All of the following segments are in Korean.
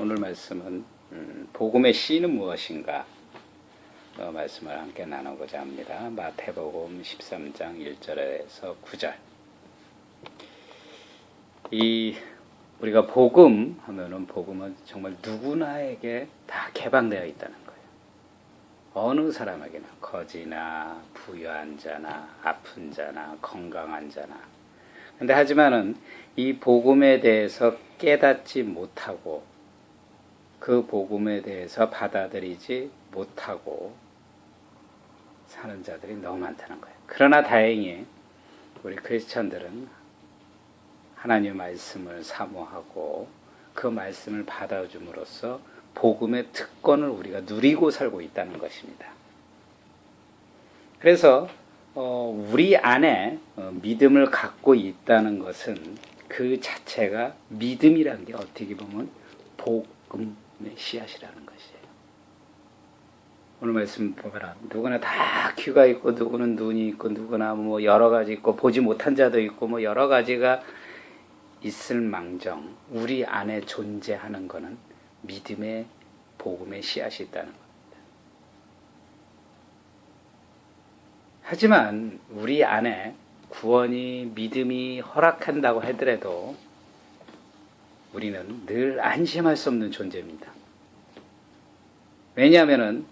오늘 말씀은 복음의 씨는 무엇인가 말씀을 함께 나누고자 합니다. 마태복음 13장 1절에서 9절. 우리가 복음 하면은 복음은 정말 누구나에게 다 개방되어 있다는 거예요. 어느 사람에게나 거지나 부유한 자나 아픈 자나 건강한 자나. 근데 하지만은 이 복음에 대해서 깨닫지 못하고 그 복음에 대해서 받아들이지 못하고 사는 자들이 너무 많다는 거예요. 그러나 다행히 우리 크리스천들은 하나님의 말씀을 사모하고 그 말씀을 받아줌으로써 복음의 특권을 우리가 누리고 살고 있다는 것입니다. 그래서 우리 안에 믿음을 갖고 있다는 것은 그 자체가 믿음이라는 게 어떻게 보면 복음의 씨앗이라는 것이에요. 오늘 말씀 보면 누구나 다 귀가 있고 누구는 눈이 있고 누구나 뭐 여러 가지 있고 보지 못한 자도 있고 뭐 여러 가지가 있을 망정 우리 안에 존재하는 것은 믿음의 복음의 씨앗이 있다는 겁니다. 하지만 우리 안에 구원이 믿음이 허락한다고 하더라도 우리는 늘 안심할 수 없는 존재입니다. 왜냐하면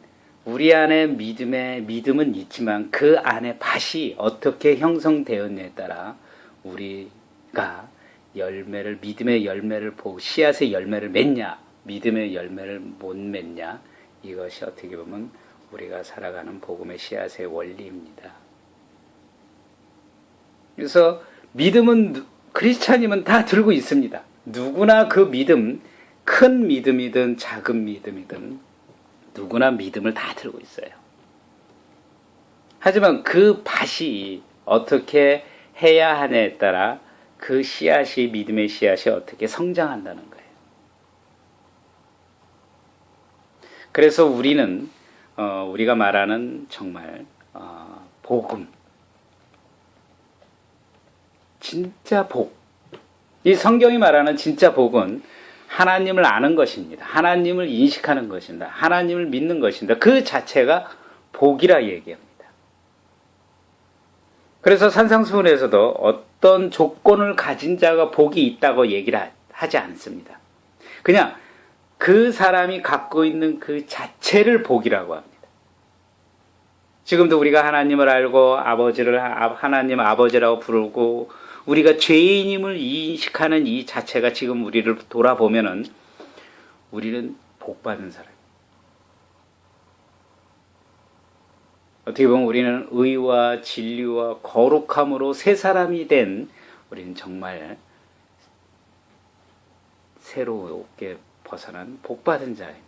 우리 안에 믿음은 있지만 그 안에 밭이 어떻게 형성되었냐에 따라 우리가 믿음의 열매를 보고 씨앗의 열매를 맺냐 믿음의 열매를 못 맺냐 이것이 어떻게 보면 우리가 살아가는 복음의 씨앗의 원리입니다. 그래서 믿음은 크리스찬이면 다 들고 있습니다. 누구나 그 믿음, 큰 믿음이든 작은 믿음이든 누구나 믿음을 다 들고 있어요. 하지만 그 밭이 어떻게 해야 하냐에 따라 그 씨앗이 믿음의 씨앗이 어떻게 성장한다는 거예요. 그래서 우리는 우리가 말하는 정말 복음, 진짜 복. 이 성경이 말하는 진짜 복은 하나님을 아는 것입니다. 하나님을 인식하는 것입니다. 하나님을 믿는 것입니다. 그 자체가 복이라 얘기합니다. 그래서 산상수훈에서도 어떤 조건을 가진 자가 복이 있다고 얘기를 하지 않습니다. 그냥 그 사람이 갖고 있는 그 자체를 복이라고 합니다. 지금도 우리가 하나님을 알고 하나님 아버지라고 부르고 우리가 죄인임을 인식하는 이 자체가 지금 우리를 돌아보면은 우리는 복받은 사람입니다. 어떻게 보면 우리는 의와 진리와 거룩함으로 새 사람이 된 우리는 정말 새롭게 벗어난 복받은 자입니다.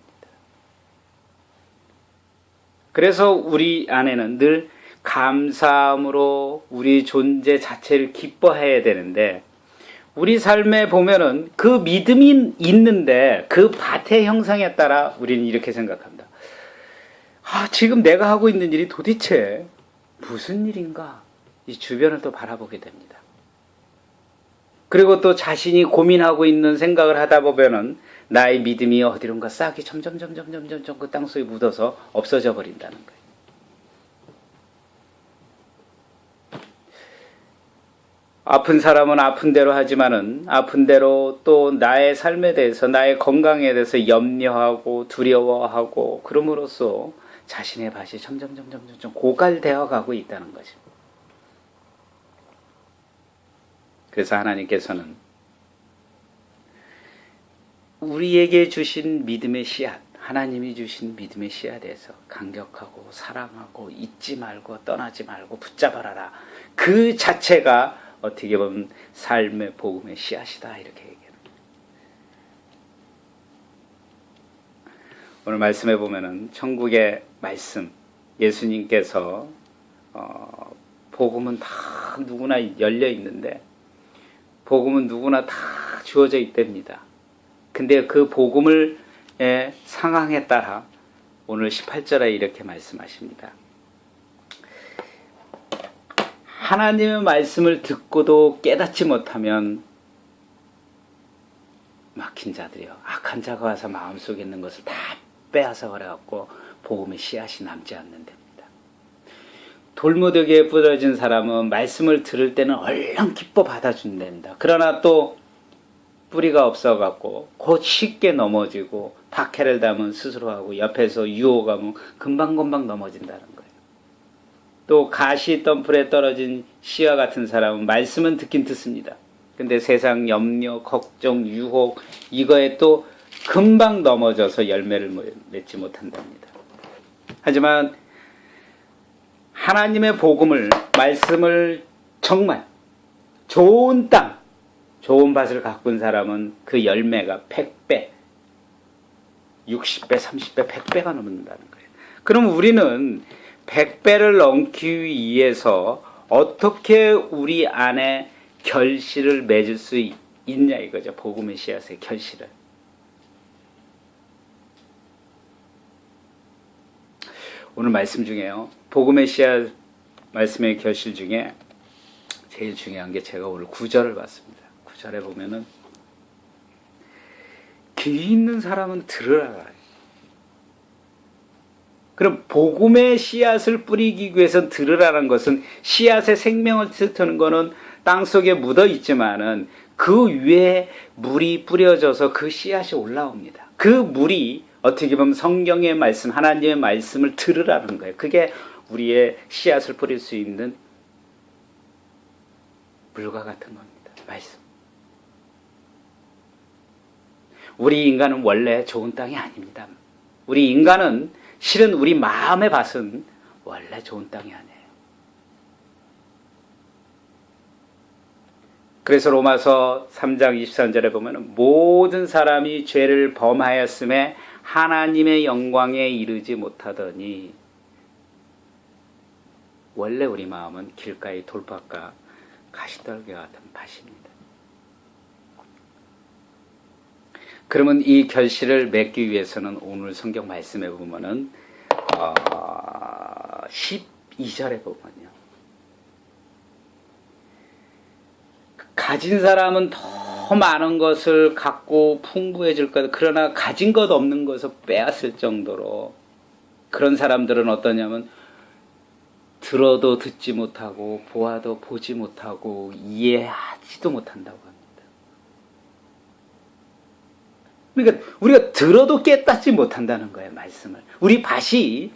그래서 우리 안에는 늘 감사함으로 우리 존재 자체를 기뻐해야 되는데 우리 삶에 보면은 그 믿음이 있는데 그 밭의 형상에 따라 우리는 이렇게 생각합니다. 지금 내가 하고 있는 일이 도대체 무슨 일인가? 이 주변을 또 바라보게 됩니다. 그리고 또 자신이 고민하고 있는 생각을 하다 보면은 나의 믿음이 어디론가 싹이 점점 그 땅속에 묻어서 없어져 버린다는 거예요. 아픈 사람은 아픈 대로 하지만은 아픈 대로 또 나의 삶에 대해서 나의 건강에 대해서 염려하고 두려워하고 그럼으로써 자신의 밭이 점점 고갈되어 가고 있다는 것입니다. 그래서 하나님께서는 우리에게 주신 믿음의 씨앗, 하나님이 주신 믿음의 씨앗에서 강격하고 사랑하고 잊지 말고 떠나지 말고 붙잡아라. 그 자체가 어떻게 보면 삶의 복음의 씨앗이다 이렇게 얘기합니다. 오늘 말씀해 보면은 천국의 말씀 예수님께서 복음은 다 누구나 열려 있는데 복음은 누구나 다 주어져 있답니다. 근데 그 복음을 상황에 따라 오늘 18절에 이렇게 말씀하십니다. 하나님의 말씀을 듣고도 깨닫지 못하면 막힌 자들이요, 악한 자가 와서 마음속에 있는 것을 다 빼앗아 버려갖고 복음의 씨앗이 남지 않는 데입니다. 돌무더기에 부러진 사람은 말씀을 들을 때는 얼른 기뻐 받아준답니다. 그러나 또 뿌리가 없어갖고 곧 쉽게 넘어지고 박해를 담은 스스로 하고 옆에서 유혹하면 금방금방 넘어진다는 거예요. 또 가시 덤불에 떨어진 씨와 같은 사람은 말씀은 듣긴 듣습니다. 근데 세상 염려, 걱정, 유혹 이거에 또 금방 넘어져서 열매를 맺지 못한답니다. 하지만 하나님의 복음을, 말씀을 정말 좋은 땅, 좋은 밭을 가꾼 사람은 그 열매가 100배, 60배, 30배, 100배가 넘는다는 거예요. 그럼 우리는 100배를 넘기 위해서 어떻게 우리 안에 결실을 맺을 수 있냐 이거죠. 복음의 씨앗의 결실을. 오늘 말씀 중에요, 복음의 씨앗 말씀의 결실 중에 제일 중요한 게 제가 오늘 9절을 봤습니다. 9절에 보면은 귀 있는 사람은 들으라. 그럼 복음의 씨앗을 뿌리기 위해서 들으라는 것은 씨앗의 생명을 뜻하는 것은 땅속에 묻어 있지만은 그 위에 물이 뿌려져서 그 씨앗이 올라옵니다. 그 물이 어떻게 보면 성경의 말씀, 하나님의 말씀을 들으라는 거예요. 그게 우리의 씨앗을 뿌릴 수 있는 물과 같은 겁니다. 말씀. 우리 인간은 원래 좋은 땅이 아닙니다. 우리 인간은 실은 우리 마음의 밭은 원래 좋은 땅이 아니에요. 그래서 로마서 3장 23절에 보면 모든 사람이 죄를 범하였음에 하나님의 영광에 이르지 못하더니, 원래 우리 마음은 길가의 돌밭과 가시떨기 같은 밭입니다. 그러면 이 결실을 맺기 위해서는 오늘 성경 말씀에 보면은 12절에 보면요, 가진 사람은 더 많은 것을 갖고 풍부해질 것, 그러나 가진 것 없는 것을 빼앗을 정도로, 그런 사람들은 어떠냐면 들어도 듣지 못하고 보아도 보지 못하고 이해하지도 못한다고 합니다. 그러니까 우리가 들어도 깨닫지 못한다는 거예요, 말씀을. 우리 밭이,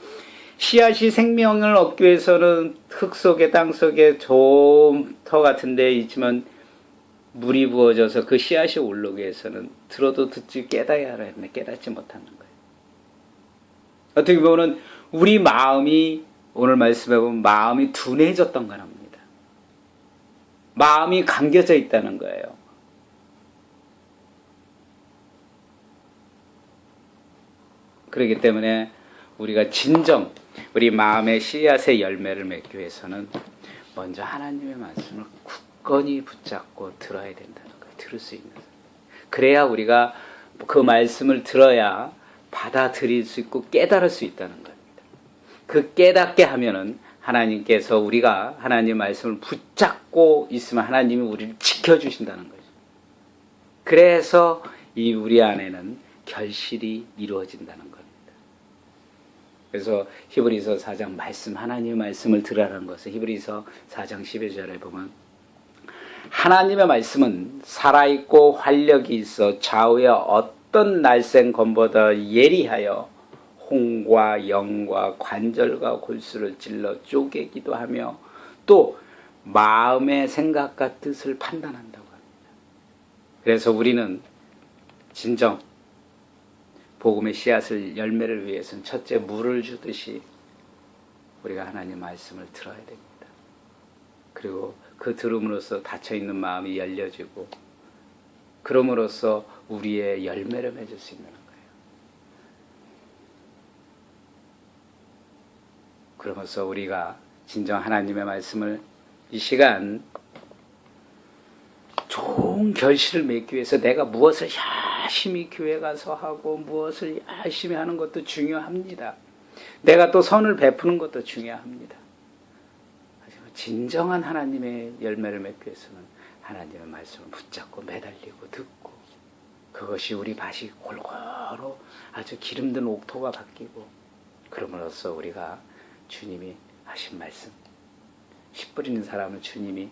씨앗이 생명을 얻기 위해서는 흙 속에, 땅 속에 좋은 터 같은 데 있지만 물이 부어져서 그 씨앗이 올라오기 위해서는 들어도 듣지 깨닫어야 하는데 깨닫지 못하는 거예요. 어떻게 보면 우리 마음이, 오늘 말씀해 보면 마음이 둔해졌던 거랍니다. 마음이 감겨져 있다는 거예요. 그렇기 때문에 우리가 진정 우리 마음의 씨앗의 열매를 맺기 위해서는 먼저 하나님의 말씀을 굳건히 붙잡고 들어야 된다는 거예요. 들을 수 있는. 그래야 우리가 그 말씀을 들어야 받아들일 수 있고 깨달을 수 있다는 겁니다. 그 깨닫게 하면은 하나님께서, 우리가 하나님 말씀을 붙잡고 있으면 하나님이 우리를 지켜주신다는 거죠. 그래서 이 우리 안에는 결실이 이루어진다는 겁니다. 그래서 히브리서 4장 말씀, 하나님의 말씀을 들으라는 것을 히브리서 4장 12절에 보면 하나님의 말씀은 살아있고 활력이 있어 좌우의 어떤 날쌘 검보다 예리하여 홍과 영과 관절과 골수를 찔러 쪼개기도 하며 또 마음의 생각과 뜻을 판단한다고 합니다. 그래서 우리는 진정 복음의 씨앗을, 열매를 위해서는 첫째 물을 주듯이 우리가 하나님 말씀을 들어야 됩니다. 그리고 그 들음으로써 닫혀있는 마음이 열려지고 그럼으로써 우리의 열매를 맺을 수 있는 거예요. 그러면서 우리가 진정 하나님의 말씀을 이 시간 좋은 결실을 맺기 위해서 내가 무엇을 열심히 교회 가서 하고 무엇을 열심히 하는 것도 중요합니다. 내가 또 선을 베푸는 것도 중요합니다. 하지만 진정한 하나님의 열매를 맺기 위해서는 하나님의 말씀을 붙잡고 매달리고 듣고 그것이 우리 밭이 골고루 아주 기름든 옥토가 바뀌고, 그럼으로써 우리가 주님이 하신 말씀, 씨 뿌리는 사람을 주님이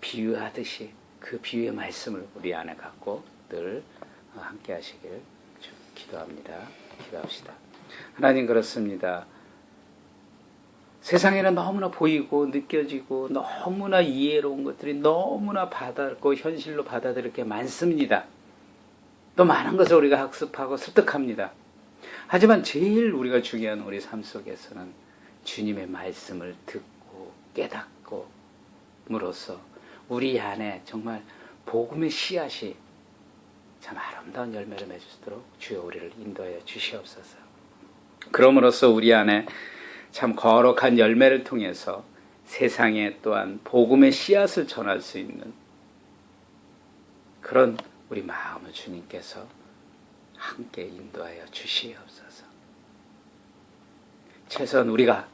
비유하듯이 그 비유의 말씀을 우리 안에 갖고 늘 함께 하시길 기도합니다. 기도합시다. 하나님, 그렇습니다. 세상에는 너무나 보이고 느껴지고 너무나 이해로운 것들이 너무나 받아들고 현실로 받아들일 게 많습니다. 또 많은 것을 우리가 학습하고 습득합니다. 하지만 제일 우리가 중요한 우리 삶 속에서는 주님의 말씀을 듣고 깨닫고 물어서 우리 안에 정말 복음의 씨앗이 참 아름다운 열매를 맺을 수 있도록 주여 우리를 인도하여 주시옵소서. 그럼으로써 우리 안에 참 거룩한 열매를 통해서 세상에 또한 복음의 씨앗을 전할 수 있는 그런 우리 마음을 주님께서 함께 인도하여 주시옵소서. 최소한 우리가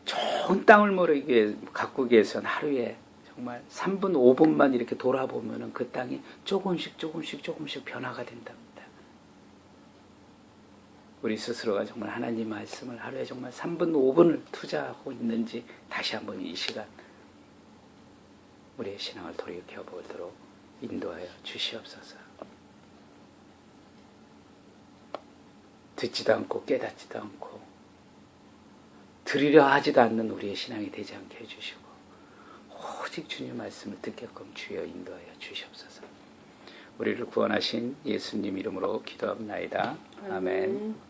좋은 땅을 가꾸기 위해서는 하루에 정말 3분, 5분만 이렇게 돌아보면 그 땅이 조금씩 변화가 된답니다. 우리 스스로가 정말 하나님 말씀을 하루에 정말 3분, 5분을 투자하고 있는지 다시 한번 이 시간 우리의 신앙을 돌이켜보도록 인도하여 주시옵소서. 듣지도 않고 깨닫지도 않고 들으려 하지도 않는 우리의 신앙이 되지 않게 해주시고 오직 주님 말씀을 듣게끔 주여 인도하여 주시옵소서. 우리를 구원하신 예수님 이름으로 기도합나이다. 아멘.